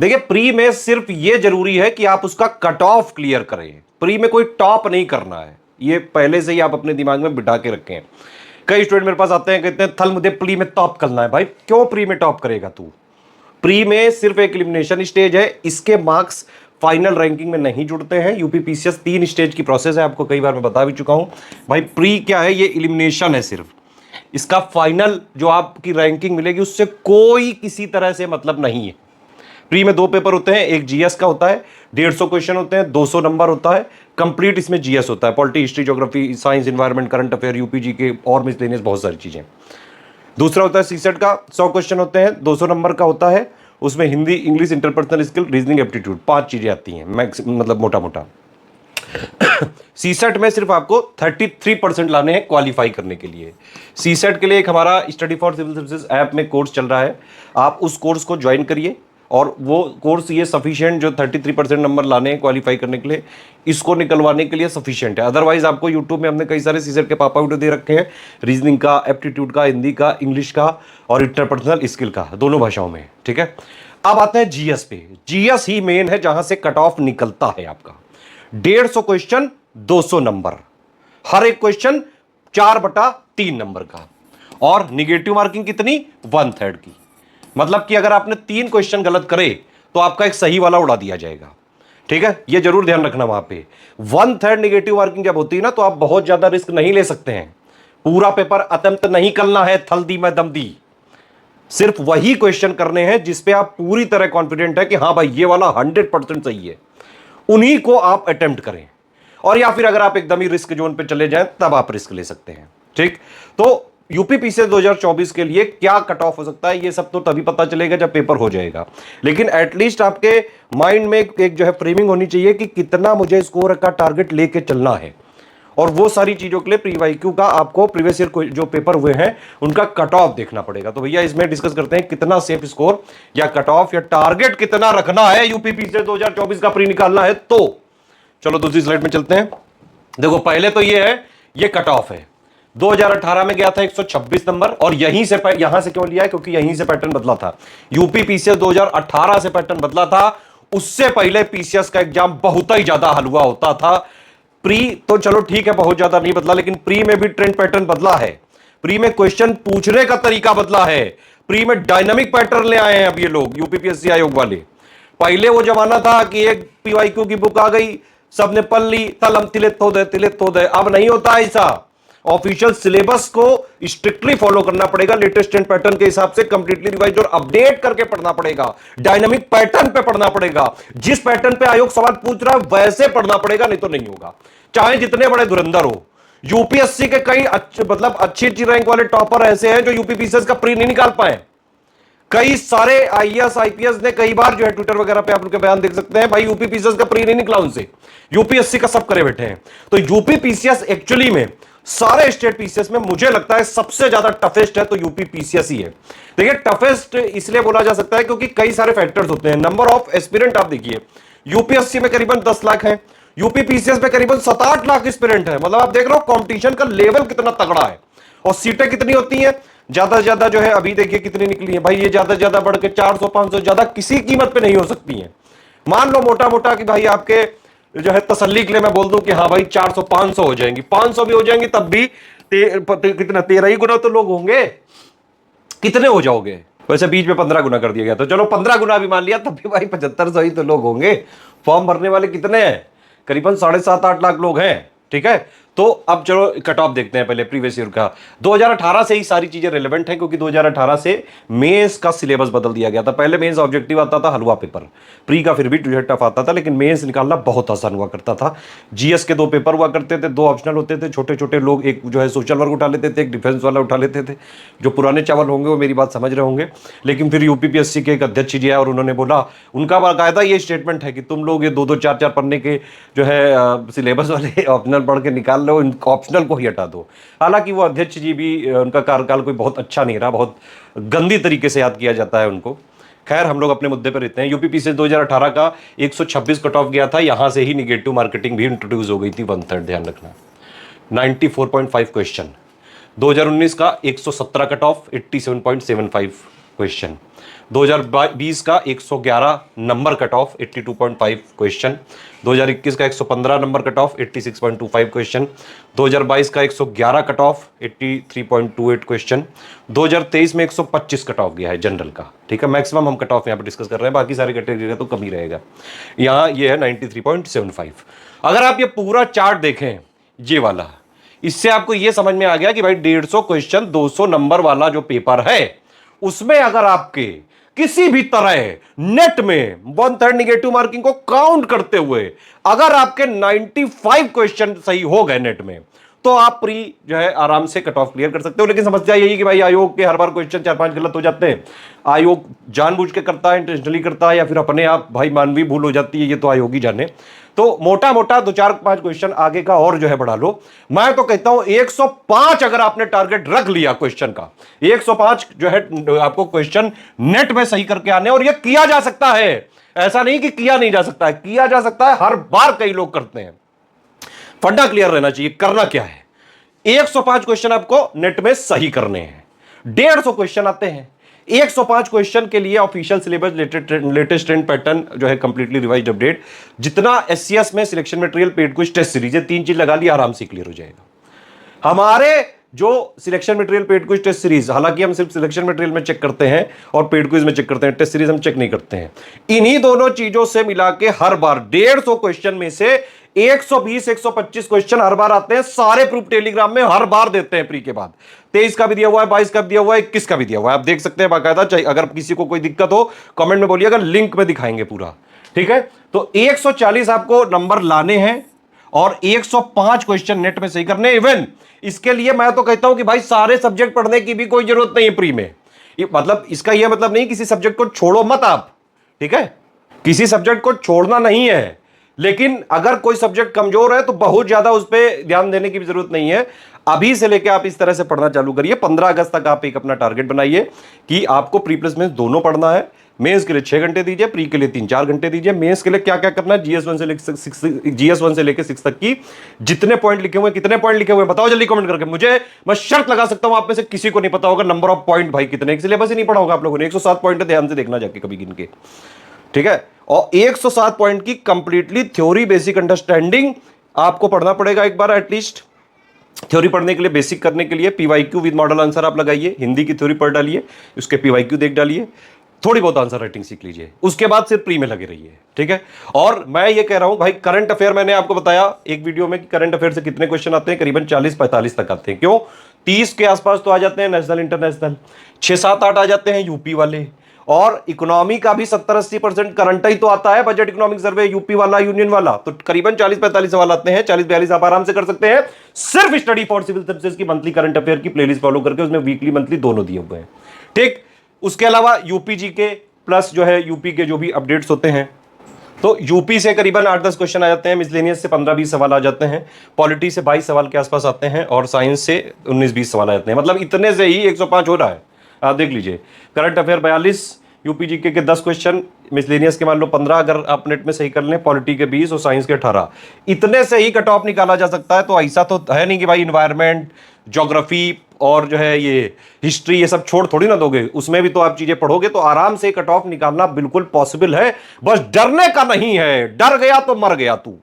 देखिए प्री में सिर्फ ये जरूरी है कि आप उसका कट ऑफ क्लियर करें, प्री में कोई टॉप नहीं करना है, ये पहले से ही आप अपने दिमाग में बिठा के रखें। कई स्टूडेंट मेरे पास आते हैं, कहते हैं थल मुझे प्री में टॉप करना है। भाई क्यों प्री में टॉप करेगा तू? प्री में सिर्फ एक एलिमिनेशन स्टेज है, इसके मार्क्स फाइनल रैंकिंग में नहीं जुड़ते हैं। यूपीपीसीएस 3 स्टेज की प्रोसेस है, आपको कई बार मैं बता भी चुका हूं। भाई प्री क्या है, ये एलिमिनेशन है सिर्फ, इसका फाइनल जो आपकी रैंकिंग मिलेगी उससे कोई किसी तरह से मतलब नहीं है। प्री में 2 पेपर होते हैं, एक जीएस का होता है, 150 क्वेश्चन होते हैं, 200 नंबर होता है, कंप्लीट इसमें जीएस होता है, polity, history, geography, science, environment, current affair, UPG के और मिसलेनियस बहुत सारी चीजें। दूसरा होता है सीसेट का, 100 क्वेश्चन होते हैं, 200 नंबर का होता है, उसमें Hindi, English, interpersonal skill, reasoning, aptitude, 5 चीजें आती हैं मैक्स, मतलब मोटा मोटा। सीसेट में सिर्फ आपको 33% लाने हैं क्वालिफाई करने के लिए। सीसेट के लिए एक हमारा study for civil services app में कोर्स चल रहा है, आप उस कोर्स को ज्वाइन करिए, और वो कोर्स ये सफिशिएंट, जो 33% नंबर लाने हैं क्वालिफाई करने के लिए, इसको निकलवाने के लिए सफिशिएंट है। अदरवाइज आपको यूट्यूब में हमने कई सारे सीसेट के पापा वीडियो दे रखे हैं, रीजनिंग का, एप्टीट्यूड का, हिंदी का, इंग्लिश का और इंटरपर्सनल स्किल का, दोनों भाषाओं में। ठीक है, अब आते हैं जीएस पे। जीएस ही मेन है जहां से कट ऑफ निकलता है आपका। 150 क्वेश्चन, 200 नंबर, हर एक क्वेश्चन 4/3 नंबर का, और निगेटिव मार्किंग कितनी, 1/3 की। मतलब कि अगर आपने 3 क्वेश्चन गलत करे तो आपका एक सही वाला उड़ा दिया जाएगा। ठीक है, ये जरूर ध्यान रखना। वहां पे 1/3 निगेटिव मार्किंग जब होती है ना, तो आप बहुत ज्यादा रिस्क नहीं ले सकते हैं, पूरा पेपर अटेम्प्ट नहीं करना है थल दी मैं दम दी, सिर्फ वही क्वेश्चन करने हैं जिसपे आप पूरी तरह कॉन्फिडेंट है कि हाँ भाई ये वाला 100% सही है, उन्हीं को आप अटेम्प्ट करें। और या फिर अगर आप एकदम ही रिस्क जोन पे चले जाएं तब आप रिस्क ले सकते हैं। ठीक, तो यूपीपीसीएस 2024 के लिए क्या कट ऑफ हो सकता है, ये सब तो तभी पता चलेगा जब पेपर हो जाएगा, लेकिन एटलीस्ट आपके माइंड में एक जो है फ्रेमिंग होनी चाहिए कि कितना मुझे स्कोर का टारगेट लेके चलना है। और वो सारी चीजों के लिए प्री वाईक्यू का आपको प्रीवियस ईयर जो पेपर हुए हैं उनका कट ऑफ देखना पड़ेगा। तो भैया इसमें डिस्कस करते हैं कितना सेफ स्कोर या कट ऑफ या टारगेट कितना रखना है यूपीपीसीएस 2024 का प्री निकालना है। तो चलो दूसरी स्लाइड में चलते हैं। देखो पहले तो ये है, ये कट ऑफ है, 2018 में गया था 126 नंबर, और यहीं से क्यों लिया है, क्योंकि यहीं से पैटर्न बदला था। यूपीपीसीएस 2018 से पैटर्न बदला था, उससे पहले पीसीएस का एग्जाम बहुत ही ज्यादा हलवा होता था। प्री तो चलो ठीक है बहुत ज्यादा नहीं बदला, लेकिन प्री में भी ट्रेंड पैटर्न बदला है, प्री में क्वेश्चन पूछने का तरीका बदला है, प्री में डायनामिक पैटर्न ले आए हैं अब ये लोग यूपीपीएससी आयोग वाले। पहले वो जमाना था कि एक पीवाईक्यू की बुक आ गई, सबने पढ़ ली, तलम तिले तो दे, अब नहीं होता ऐसा। ऑफिशियल सिलेबस को स्ट्रिक्टली फॉलो करना पड़ेगा, लेटेस्ट ट्रेंड पैटर्न के हिसाब से कंप्लीटली रिवाइज और अपडेट करके पढ़ना पड़ेगा, डायनामिक पैटर्न पे पढ़ना पड़ेगा, जिस पैटर्न पे आयोग सवाल पूछ रहा है वैसे पढ़ना पड़ेगा, नहीं तो नहीं होगा, चाहे जितने बड़े धुरंधर हो। यूपीएससी के कई मतलब अच्छी रैंक वाले टॉपर ऐसे हैं जो यूपीपीसीएस का प्री नहीं निकाल पाए। कई सारे आईएएस आईपीएस ने कई बार जो है ट्विटर वगैरह पे आप लोग के बयान देख सकते हैं, भाई यूपीपीसीएस का प्री नहीं निकला उनसे, यूपीएससी का सब करे बैठे हैं। तो यूपीपीसीएस एक्चुअली में सारे स्टेट पीसीएस में मुझे लगता है सबसे ज्यादा टफेस्ट है तो यूपीपीसीएस ही है। देखिए टफेस्ट इसलिए बोला जा सकता है क्योंकि कई सारे फैक्टर्स होते हैं। नंबर ऑफ एस्पिरेंट आप देखिए, यूपीएससी में करीबन 10 लाख है, यूपीपीसीएस में करीबन 7-8 लाख एस्पिरेंट है। मतलब आप देख रहे हो कंपटीशन का लेवल कितना तगड़ा है। और सीटें कितनी होती हैं, ज्यादा से ज्यादा जो है अभी देखिए कितनी निकली है भाई, ये ज्यादा से ज्यादा बढ़ के 400-500 ज्यादा किसी कीमत पे नहीं हो सकती है। मान लो मोटा मोटा कि भाई आपके जो है तसल्ली के लिए मैं बोल दूं कि हाँ भाई 400-500 हो जाएंगी, 500 भी हो जाएंगी तब भी कितना 13 ही गुना तो लोग होंगे, कितने हो जाओगे। वैसे बीच में 15 गुना कर दिया गया, तो चलो 15 गुना भी मान लिया तब भी भाई 7500 ही तो लोग होंगे। फॉर्म भरने वाले कितने हैं, करीबन 7.5-8 लाख लोग हैं। ठीक है, तो अब चलो कट ऑफ देखते हैं पहले प्रीवियस ईयर का। 2018 से ही सारी चीजें रिलेवेंट है क्योंकि 2018 से मेंस का सिलेबस बदल दिया गया था। पहले मेंस ऑब्जेक्टिव आता था हलवा पेपर, प्री का फिर भी टफ आता था, लेकिन मेंस निकालना बहुत आसान हुआ करता था। जीएस के 2 पेपर हुआ करते थे, 2 ऑप्शनल होते थे, छोटे छोटे लोग एक जो है सोशल वर्क उठा लेते थे, एक डिफेंस वाला उठा लेते थे। जो पुराने चावल होंगे वो मेरी बात समझ रहे होंगे। लेकिन फिर यूपीपीएससी के एक अध्यक्ष जी आए और उन्होंने बोला, उनका बाकायदा ये स्टेटमेंट है कि तुम लोग ये 2-2 4-4 पन्ने के जो है सिलेबस वाले ऑप्शनल पढ़ के निकाल लो, ऑप्शनल को ही हटा दो। हालांकि वो अध्यक्ष जी भी, उनका कार्यकाल कोई बहुत अच्छा नहीं रहा, बहुत गंदी तरीके से याद किया जाता है उनको। खैर हम लोग अपने मुद्दे पर रहते हैं। यूपीपीसीएस 2018 का 126 कट ऑफ गया था, यहां से ही निगेटिव मार्केटिंग भी इंट्रोड्यूस हो गई थी 1/3, ध्यान रखना। 94.5 क्वेश्चन। 2019 का 117 कट ऑफ, 87.75 क्वेश्चन, 2020 का 111 नंबर कट ऑफ 82.5 क्वेश्चन, 2021 का 115 नंबर कट ऑफ 86.25 क्वेश्चन, 2022 का 111 कट ऑफ 83.28 क्वेश्चन, 2023 में 125 कट ऑफ गया है जनरल का। ठीक है, मैक्सिमम हम कट ऑफ यहाँ पर डिस्कस कर रहे हैं, बाकी सारी कैटेगरी का तो कम ही रहेगा। यहाँ ये है 93.75। अगर आप ये पूरा चार्ट देखें, ये वाला, इससे आपको ये समझ में आ गया कि भाई 150 क्वेश्चन 200 नंबर वाला जो पेपर है, उसमें अगर आपके किसी भी तरह नेट में 1/3 निगेटिव मार्किंग को काउंट करते हुए अगर आपके 95 क्वेश्चन सही हो गए नेट में, तो आप प्री जो है आराम से कट ऑफ क्लियर कर सकते हो। लेकिन समस्या यही कि भाई आयोग के हर बार क्वेश्चन 4-5 गलत हो जाते हैं। आयोग जानबूझ के करता है, इंटेंशनली करता है, या फिर अपने आप भाई मानवीय भूल हो जाती है, ये तो आयोग ही जाने। तो मोटा मोटा 2-4-5 क्वेश्चन आगे का और जो है बढ़ा लो। मैं तो कहता हूं 105 अगर आपने टारगेट रख लिया क्वेश्चन का, 105 जो है आपको क्वेश्चन नेट में सही करके आने, और ये किया जा सकता है, ऐसा नहीं कि किया नहीं जा सकता है, किया जा सकता है, हर बार कई लोग करते हैं। फंडा क्लियर रहना चाहिए, करना क्या है। 105 क्वेश्चन आपको नेट में सही करने हैं, 150 क्वेश्चन आते हैं। 105 क्वेश्चन के लिए official syllabus, latest trend pattern जो है कंप्लीटली रिवाइज्ड अपडेट, जितना एससीएस में selection material, paid quiz, test series, ये 3 चीज लगा लिया, आराम से क्लियर हो जाएगा। हमारे जो selection material, paid quiz, test series, हालांकि हम सिर्फ सिलेक्शन मटेरियल में चेक करते हैं और पेड क्विज में चेक करते हैं, टेस्ट सीरीज हम चेक नहीं करते हैं। इन्हीं दोनों चीजों से मिला के हर बार 150 क्वेश्चन में से 120-125 क्वेश्चन हर बार आते हैं। सारे प्रूफ टेलीग्राम में हर बार देते हैं प्री के बाद। 23 का भी दिया हुआ है, 22 का भी दिया हुआ है, 21 का भी दिया हुआ है, आप देख सकते हैं बाकायदा। अगर किसी को कोई दिक्कत हो कमेंट में बोलिएगा, लिंक में दिखाएंगे पूरा। ठीक है, तो 140 आपको नंबर लाने हैं और 105 क्वेश्चन नेट में सही करने। इवन इसके लिए मैं तो कहता हूं कि भाई सारे सब्जेक्ट पढ़ने की भी कोई जरूरत नहीं है प्री में। मतलब इसका यह मतलब नहीं किसी सब्जेक्ट को छोड़ो मत आप, ठीक है, किसी सब्जेक्ट को छोड़ना नहीं है, लेकिन अगर कोई सब्जेक्ट कमजोर है तो बहुत ज्यादा उस पर ध्यान देने की भी जरूरत नहीं है। अभी से लेकर आप इस तरह से पढ़ना चालू करिए। 15 अगस्त तक आप एक अपना टारगेट बनाइए कि आपको प्री प्लस मेंस दोनों पढ़ना है। मेंस के लिए 6 घंटे दीजिए, प्री के लिए 3-4 घंटे दीजिए। मेंस के लिए क्या क्या करना है, GS1 से लेकर 6 तक की जितने पॉइंट लिखे हुए, कितने पॉइंट लिखे हुए बताओ जल्दी कमेंट करके मुझे। मैं शर्त लगा सकता हूं आप में से किसी को नहीं पता होगा नंबर ऑफ पॉइंट भाई कितने, इसलिए बस ही नहीं पढ़ा होगा आप लोगों ने। 107 पॉइंट ध्यान से देखना जाके कभी गिन के, ठीक है। और 107 पॉइंट की कंप्लीटली थ्योरी बेसिक अंडरस्टैंडिंग आपको पढ़ना पड़ेगा एक बार एटलीस्ट। थ्योरी पढ़ने के लिए, बेसिक करने के लिए PYQ विद मॉडल आंसर आप लगाइए, हिंदी की थ्योरी पढ़ डालिए, उसके PYQ देख डालिए, थोड़ी बहुत आंसर राइटिंग सीख लीजिए, उसके बाद सिर्फ प्री में लगे रहिए, ठीक है। और मैं ये कह रहा हूं भाई, करंट अफेयर मैंने आपको बताया एक वीडियो में कि करंट अफेयर से कितने क्वेश्चन आते हैं, करीबन 40-45 तक आते हैं। क्यों, 30 के आसपास तो आ जाते हैं नेशनल इंटरनेशनल, 6-7-8 आ जाते हैं यूपी वाले, और इकोनॉमी का भी 70-80% करंट ही तो आता है, बजट इकोनॉमिक सर्वे यूपी वाला, यूनियन वाला, तो करीबन 40-45 सवाल आते हैं। 40-42 आप आराम से कर सकते हैं, सिर्फ स्टडी फॉर सिविल सर्विसेज की मंथली करंट अफेयर की प्लेलिस्ट फॉलो करके, उसमें वीकली मंथली दोनों दिए हुए हैं, ठीक। उसके अलावा यूपी जी के प्लस जो है यूपी के जो भी अपडेट्स होते हैं, तो यूपी से करीबन 8-10 क्वेश्चन आ जाते हैं, मिसलेनियस से 15-20 सवाल आ जाते हैं, पॉलिटी से 22 सवाल के आसपास आते हैं, और साइंस से 19-20 सवाल आ जाते हैं। मतलब इतने से ही 105 हो रहा है, आप देख लीजिए। करंट अफेयर 42, यूपी जीके के 10 क्वेश्चन, मिसलेनियस के मान लो 15 अगर आप नेट में सही कर लें, पॉलिटी के 20 और साइंस के 18, इतने से ही कट ऑफ निकाला जा सकता है। तो ऐसा तो है नहीं कि भाई इन्वायरमेंट, ज्योग्राफी और जो है ये हिस्ट्री ये सब छोड़ थोड़ी ना दोगे, उसमें भी तो आप चीजें पढ़ोगे, तो आराम से कट ऑफ निकालना बिल्कुल पॉसिबल है। बस डरने का नहीं है, डर गया तो मर गया तू।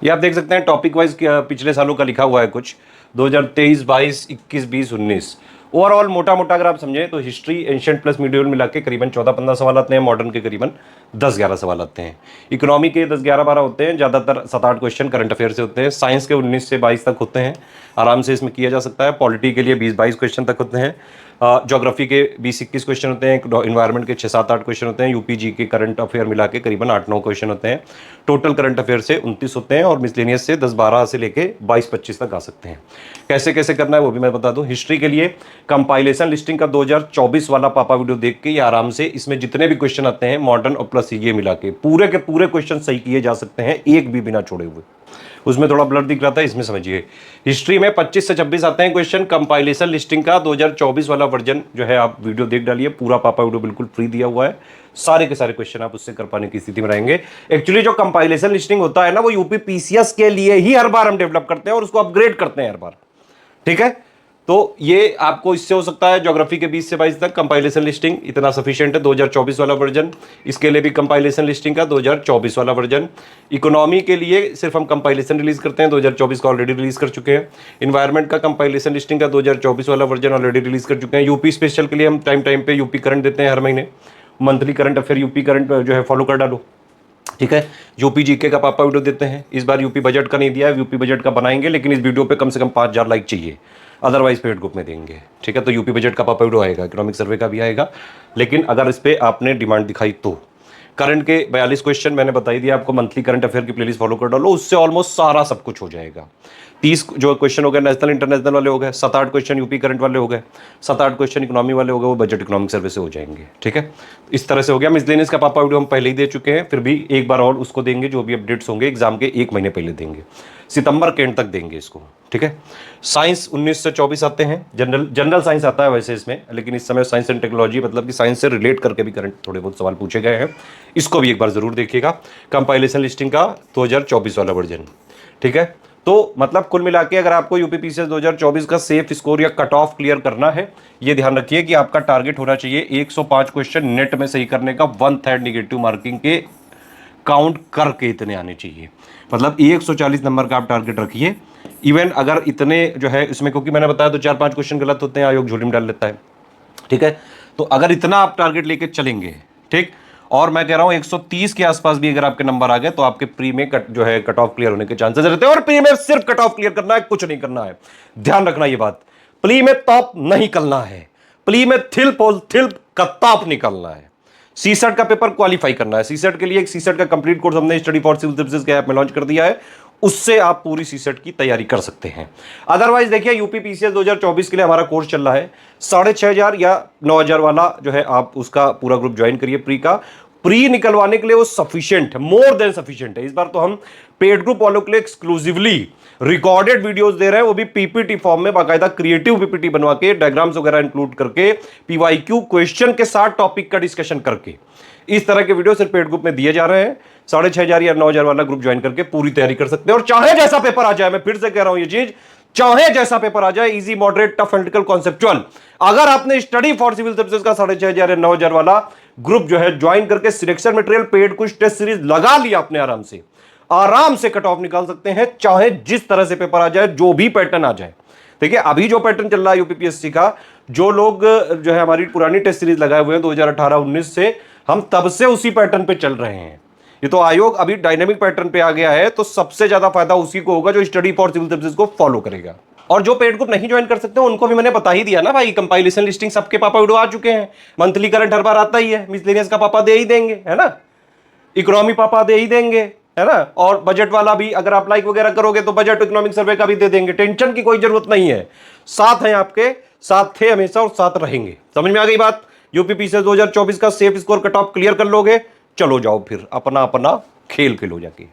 ये आप देख सकते हैं टॉपिक वाइज पिछले सालों का लिखा हुआ है कुछ, 2023, 22, 21, 20, 19। ओवरऑल मोटा मोटा अगर आप समझें तो हिस्ट्री, एंशिएंट प्लस मीडियल मिला के करीबन 14-15 सवाल आते हैं, मॉडर्न के करीबन 10-11 सवाल आते हैं, इकोनॉमी के 10-11-12 होते हैं, ज़्यादातर 7-8 क्वेश्चन करंट अफेयर से होते हैं, साइंस के 19 से 22 तक होते हैं, आराम से इसमें किया जा सकता है, पॉलिटी के लिए 20-22 क्वेश्चन तक होते हैं, ज्योग्राफी के 20-21 क्वेश्चन होते हैं, इन्वायरमेंट के 6-7-8 क्वेश्चन होते हैं, यूपी जी के करंट अफेयर मिला के करीबन 8-9 क्वेश्चन होते हैं, टोटल करंट अफेयर से 29 होते हैं, और मिसलेनियस से 10-12 से लेके 22-25 तक आ सकते हैं। कैसे कैसे करना है वो भी मैं बता दूं। हिस्ट्री के लिए कंपाइलेशन लिस्टिंग का 2024 वाला पापा वीडियो देख के ये आराम से इसमें जितने भी क्वेश्चन आते हैं मॉडर्न और प्लस ये मिला के पूरे के पूरे क्वेश्चन सही किए जा सकते हैं, एक भी बिना छोड़े हुए। उसमें थोड़ा ब्लर दिख रहा था, इसमें समझिए। हिस्ट्री में 25 से 26 आते हैं क्वेश्चन, कंपाइलेशन लिस्टिंग का 2024 वाला वर्जन जो है आप वीडियो देख डालिए, पूरा पापा वीडियो बिल्कुल फ्री दिया हुआ है, सारे के सारे क्वेश्चन आप उससे कर पाने की स्थिति में रहेंगे। एक्चुअली जो कंपाइलेशन लिस्टिंग होता है ना, वो यूपी PCS के लिए ही हर बार हम डेवलप करते हैं और उसको अपग्रेड करते हैं हर बार, ठीक है। तो ये आपको इससे हो सकता है ज्योग्राफी के 20 से 22 तक कंपाइलेशन लिस्टिंग इतना सफिशिएंट है, 2024 वाला वर्जन। इसके लिए भी कंपाइलेशन लिस्टिंग का 2024 वाला वर्जन। इकोनॉमी के लिए सिर्फ हम कंपाइलेशन रिलीज करते हैं, 2024 का ऑलरेडी रिलीज कर चुके हैं। इन्वायरमेंट का कंपाइलेशन लिस्टिंग का 2024 वाला वर्जन ऑलरेडी रिलीज कर चुके हैं। यूपी स्पेशल के लिए हम टाइम टाइम पे यूपी करंट देते हैं हर महीने, monthly current affair UP current जो है फॉलो कर डालो, ठीक है। यूपी जीके का पापा वीडियो देते हैं। इस बार यूपी बजट का नहीं दिया है, यूपी बजट का बनाएंगे, लेकिन इस वीडियो पे कम से कम 5000 लाइक चाहिए, अदरवाइज पेड ग्रुप में देंगे, ठीक है। तो यूपी बजट का पापा वीडियो आएगा, इकोनॉमिक सर्वे का भी आएगा, लेकिन अगर इस पर आपने डिमांड दिखाई तो। करंट के 42 क्वेश्चन मैंने बता ही दिया आपको, मंथली करंट अफेयर की प्लेलिस्ट फॉलो कर डालो, उससे ऑलमोस्ट सारा सब कुछ हो जाएगा। 30 जो क्वेश्चन हो गए नेशनल इंटरनेशनल वाले हो गए, 7-8 क्वेश्चन यूपी करंट वाले हो गए, 7-8 क्वेश्चन इकोनॉमी वाले हो गए, वो बजट इकोनॉमिक सर्वे से हो जाएंगे, ठीक है। इस तरह से हो गया। मिसलेनियस का पापा वीडियो हम पहले ही दे चुके हैं, फिर भी एक बार और उसको देंगे, जो भी अपडेट्स होंगे एग्जाम के 1 महीने पहले देंगे, सितंबर के एंड तक देंगे इसको, ठीक है। साइंस 19 से 24 आते हैं, जनरल साइंस आता है वैसे इसमें, लेकिन इस समय साइंस एंड टेक्नोलॉजी मतलब कि साइंस से रिलेट करके भी करंट थोड़े बहुत सवाल पूछे गए हैं, इसको भी एक बार जरूर देखिएगा। कंपाइलेशन लिस्टिंग का 2024 वाला वर्जन, ठीक है। तो मतलब कुल मिला के अगर आपको यूपीपीसीएस 2024 का सेफ स्कोर या कट ऑफ क्लियर करना है, ये ध्यान रखिए कि आपका टारगेट होना चाहिए 105 क्वेश्चन नेट में सही करने का, 1/3 निगेटिव मार्किंग के काउंट करके इतने आने चाहिए, मतलब 140 नंबर का आप टारगेट रखिए। इवन अगर इतने जो है इसमें, क्योंकि मैंने बताया तो 4-5 क्वेश्चन गलत होते हैं, आयोग झोली में डाल लेता है, ठीक है। तो अगर इतना आप टारगेट लेके चलेंगे, ठीक, और मैं कह रहा हूं 130 के आसपास भी अगर आपके नंबर आ गए तो आपके प्री में कट ऑफ क्लियर होने के चांसेस रहते हैं। और प्री में सिर्फ कट ऑफ क्लियर करना है, कुछ नहीं करना है, ध्यान रखना ये बात। प्री में टॉप नहीं करना है, प्री में थिल का टॉप निकलना है। सीसेट का पेपर क्वालिफाई करना है। सीसेट के लिए एक सीसेट का कंप्लीट कोर्स हमने स्टडी फॉर सिविल सर्विसेज के ऐप में लॉन्च कर दिया है, उससे आप पूरी सीसेट की तैयारी कर सकते हैं। अदरवाइज देखिए यूपीपीसीएस 2024 के लिए हमारा कोर्स चल रहा है 6500 या 9000 वाला जो है, आप उसका पूरा ग्रुप ज्वाइन करिए। प्री निकलवाने के लिए वो सफिशिएंट है, मोर देन सफिशिएंट है। इस बार तो हम पेड ग्रुप वालों के लिए एक्सक्लूसिवली रिकॉर्डेड वीडियोस दे रहे हैं, वो भी पीपीटी फॉर्म में, बाकायदा क्रिएटिव पीपीटी बनवा के, डायग्राम्स वगैरह इंक्लूड करके, पीवाईक्यू क्वेश्चन के साथ टॉपिक का डिस्कशन करके, इस तरह के वीडियो सिर्फ पेड ग्रुप में दिए जा रहे हैं। 6500 या 9000 वाला ग्रुप ज्वाइन करके पूरी तैयारी कर सकते हैं। और चाहे जैसा पेपर आ जाए, मैं फिर से कह रहा हूं ये चीज, चाहे जैसा पेपर आ जाए, easy, moderate, tough, analytical, conceptual, अगर आपने स्टडी फॉर सिविल सर्विसेज का 6500 या 9000 वाला ग्रुप जो है ज्वाइन करके सिलेक्शन मटेरियल, पेड कुछ टेस्ट सीरीज लगा लिया अपने, आराम से कट ऑफ निकाल सकते हैं, चाहे जिस तरह से पेपर आ जाए, जो भी पैटर्न आ जाए। देखिए अभी जो पैटर्न चल रहा है यूपीपीएससी का, जो लोग जो है हमारी पुरानी टेस्ट सीरीज लगाए हुए हैं 2018-19 से, हम तब से उसी पैटर्न पे चल रहे हैं। ये तो आयोग अभी डायनेमिक पैटर्न पे आ गया है, तो सबसे ज्यादा फायदा उसी को होगा जो स्टडी फॉर सिविल सर्विसेज को फॉलो करेगा। और जो पेड ग्रुप नहीं ज्वाइन कर सकते उनको भी मैंने बता ही दिया ना भाई, कंपाइलेशन लिस्टिंग सबके पापा वीडियो आ चुके हैं, मंथली करंट हर बार आता ही है, मिसलेनियस का पापा दे ही देंगे, है ना, इकोनॉमी पापा दे ही देंगे, है ना, और बजट वाला भी अगर आप लाइक वगैरह करोगे तो बजट इकोनॉमिक सर्वे का भी दे देंगे। टेंशन की कोई जरूरत नहीं है, साथ हैं आपके, साथ थे हमेशा और साथ रहेंगे। समझ में आ गई बात? यूपीपीसीएस 2024 का safe score cut off clear कर लोगे, चलो जाओ फिर अपना अपना खेल खेलो जाके।